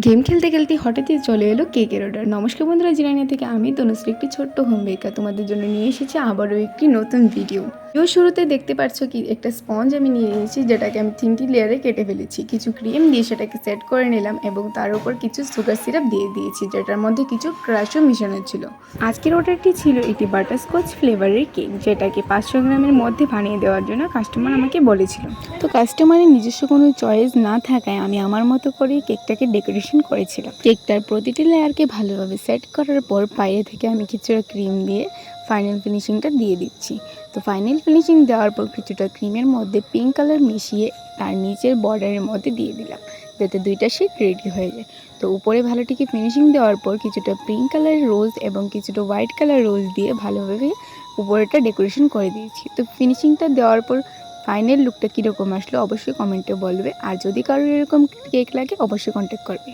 Game খেলতে খেলতে হঠাৎই চলে এলো কেকের অর্ডার। নমস্কার বন্ধুরা, জিরানিয়া থেকে আমি তনুশ্রী একটি ছোট্ট হোম বেকার তোমাদের জন্য নিয়ে এসেছি আবারও একটি নতুন ভিডিও। শুরুতে দেখতে পাচ্ছ কি একটা স্পঞ্জ আমি নিয়ে নিয়েছি, যেটাকে আমি 3টি লেয়ারে কেটে ফেলেছি। কিছু ক্রিম দিয়ে সেটাকে সেট করে নিলাম এবং তার উপর কিছু সুগার সিরাপ দিয়ে দিয়েছি, যেটার মধ্যে কিছু ক্রাশও মিশানো ছিল। আজকের অর্ডারটি ছিল একটি বাটারস্কচ ফ্লেভারের কেক, যেটাকে 500 গ্রামের মধ্যে বানিয়ে দেওয়ার জন্য কাস্টমার আমাকে বলেছিল। তো কাস্টমারের নিজস্ব কোনো চয়েস না থাকায় আমি আমার মতো করেই কেকটাকে ডেকোরেশন করেছিলাম। কেকটার প্রতিটি লেয়ারকে ভালোভাবে সেট করার পর বাইরে থেকে আমি কিছুটা ক্রিম দিয়ে ফাইনাল ফিনিশিংটা দিয়ে দিচ্ছি। তো ফাইনাল ফিনিশিং দেওয়ার পর কিছুটা ক্রিমের মধ্যে পিঙ্ক কালার মিশিয়ে তার নিচের বর্ডারের মধ্যে দিয়ে দিলাম, যাতে দুইটা শেড রেডি হয়ে যায়। তো উপরে ভালোটিকে ফিনিশিং দেওয়ার পর কিছুটা পিঙ্ক কালার রোজ এবং কিছুটা হোয়াইট কালার রোজ দিয়ে ভালোভাবে উপরেটা ডেকোরেশন করে দিয়েছি। তো ফিনিশিংটা দেওয়ার পর ফাইনাল লুকটা কীরকম আসলো অবশ্যই কমেন্টে বলবে। আর যদি কারোর এরকম কেক লাগে অবশ্যই কন্ট্যাক্ট করবে।